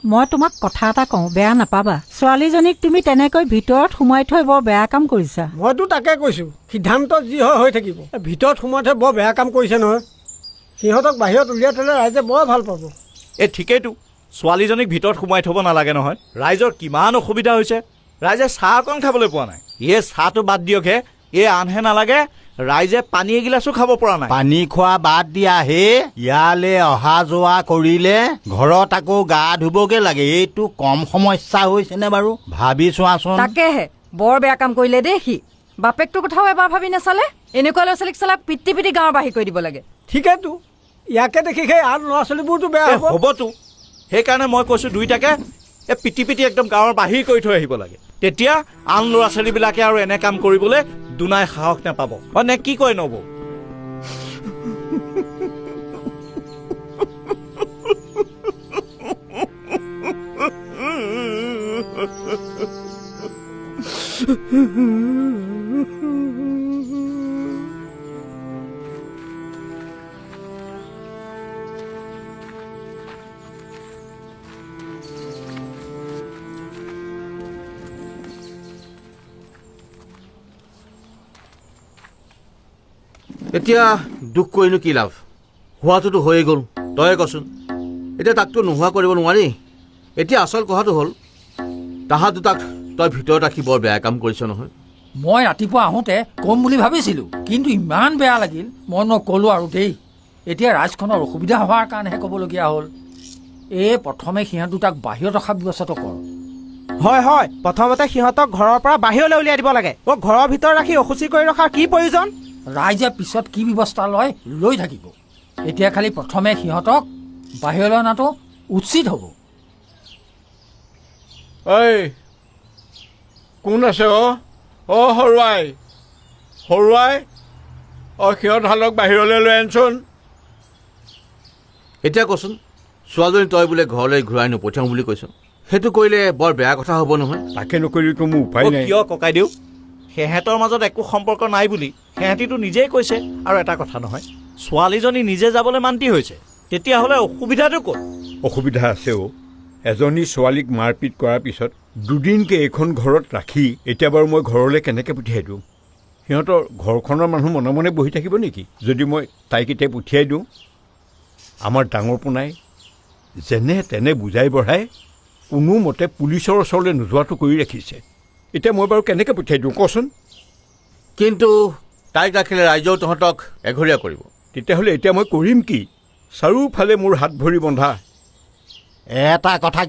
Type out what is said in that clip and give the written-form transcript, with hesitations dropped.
মই তোমাক কথা এটা কওঁ, বেয়া নাপাবা। ছোৱালীজনীক তুমি তেনেকৈ ভিতৰত সোমাই থৈ বৰ বেয়া কাম কৰিছা। মইতো তাকে কৈছোঁ, সিদ্ধান্ত যি হয় হৈ থাকিব। ভিতৰত সোমাই থৈ বৰ বেয়া কাম কৰিছে নহয়। সিহঁতক বাহিৰত উলিয়াই থ'লে ৰাইজে বৰ ভাল পাব। ঠিকেইতো, ছোৱালীজনীক ভিতৰত সোমাই থ'ব নালাগে নহয়। ৰাইজৰ কিমান অসুবিধা হৈছে, ৰাইজে চাহ অকণ খাবলৈ পোৱা নাই। চাহটো বাদ দিয়কহে, আনহে নালাগে, ৰাইজে পানী এগিলাচো খাব পৰা নাই। পানী খোৱা বাদ দিয়া, ইয়ালৈ অহা যোৱা কৰিলে ঘৰত আকৌ গা ধুবগে লাগে। এইটো কম সমস্যা হৈছেনে বাৰু? ভাবি চোৱাচোন। তাকেহে বৰ বেয়া কাম কৰিলে দেই সি। বাপেকটোৰ কথাও এবাৰ ভাবি নাচালে। এনেকুৱা ল'ৰা ছোৱালীক চালা পিটি পিটি গাঁৱৰ বাহিৰ কৰি দিব লাগে। ঠিকেইতো, ইয়াকে দেখি সেই আন ল'ৰা ছোৱালীবোৰতো বেয়া হ'বতো। সেইকাৰণে মই কৈছোঁ দুইটাকে পিটি পিটি একদম গাঁৱৰ বাহিৰ কৰি থৈ আহিব লাগে। তেতিয়া আন ল'ৰা ছোৱালীবিলাকে আৰু এনে কাম কৰিবলৈ দুনাই সাহস নাপাব। নে কি কয় নবৌ? এতিয়া দুখ কৰিনো কি লাভ? হোৱাটোতো হৈয়ে গ'ল, তয়ে কচোন। এতিয়া তাকতো নোহোৱা কৰিব নোৱাৰি। এতিয়া আচল কথাটো হ'ল, তাহাঁত দুটাক তই ভিতৰত ৰাখি বৰ বেয়া কাম কৰিছ নহয়। মই ৰাতিপুৱা আহোঁতে কম বুলি ভাবিছিলোঁ, কিন্তু ইমান বেয়া লাগিল মই নক'লোঁ আৰু দেই। এতিয়া ৰাইজখনৰ অসুবিধা হোৱাৰ কাৰণেহে ক'বলগীয়া হ'ল। প্ৰথমে সিহঁত দুটাক বাহিৰত ৰখা ব্যৱস্থাটো কৰ। হয় হয়, প্ৰথমতে সিহঁতক ঘৰৰ পৰা বাহিৰলৈ উলিয়াই দিব লাগে। ঘৰৰ ভিতৰত ৰাখি অসুচি কৰি ৰখাৰ কি প্ৰয়োজন? ৰাইজে পিছত কি ব্যৱস্থা লয় লৈ থাকিব। এতিয়া খালি প্ৰথমে সিহঁতক বাহিৰলৈ অনাটো উচিত হ'ব। কোন আছে? সৰুৱাই সিহঁত হালক বাহিৰলৈ লৈ আনচোন। এতিয়া কচোন, ছোৱালীজনী তই বোলে ঘৰলৈ ঘূৰাই নপঠিয়াওঁ বুলি কৈছ। সেইটো কৰিলে বৰ বেয়া কথা হ'ব নহয়। তাকে নকৰিলেতো মোৰ উপায় নাই। কিয় ককাইদেউ? সিহঁতৰ মাজত একো সম্পৰ্ক নাই বুলি সিহঁতিতো নিজেই কৈছে। আৰু এটা কথা নহয়, ছোৱালীজনী নিজে যাবলৈ মান্তি হৈছে, তেতিয়াহ'লে অসুবিধাটো ক'ত? অসুবিধা আছে। এজনী ছোৱালীক মাৰপিট কৰাৰ পিছত দুদিনকৈ এইখন ঘৰত ৰাখি এতিয়া বাৰু মই ঘৰলৈ কেনেকৈ পঠিয়াই দিওঁ? সিহঁতৰ ঘৰখনৰ মানুহ মনে মনে বহি থাকিব নেকি যদি মই তাইক এতিয়া পঠিয়াই দিওঁ? আমাৰ ডাঙৰ পোনাই যেনে তেনে বুজাই বঢ়াই কোনোমতে পুলিচৰ ওচৰলৈ নোযোৱাটো কৰি ৰাখিছে। এতিয়া মই বাৰু কেনেকৈ পঠিয়াই দিওঁ কচোন? কিন্তু তাইক ৰাখিলে ৰাইজেও তহঁতক এঘৰীয়া কৰিব। তেতিয়াহ'লে এতিয়া মই কৰিম কি? চাৰিওফালে মোৰ হাত ভৰি বন্ধা। এটা কথা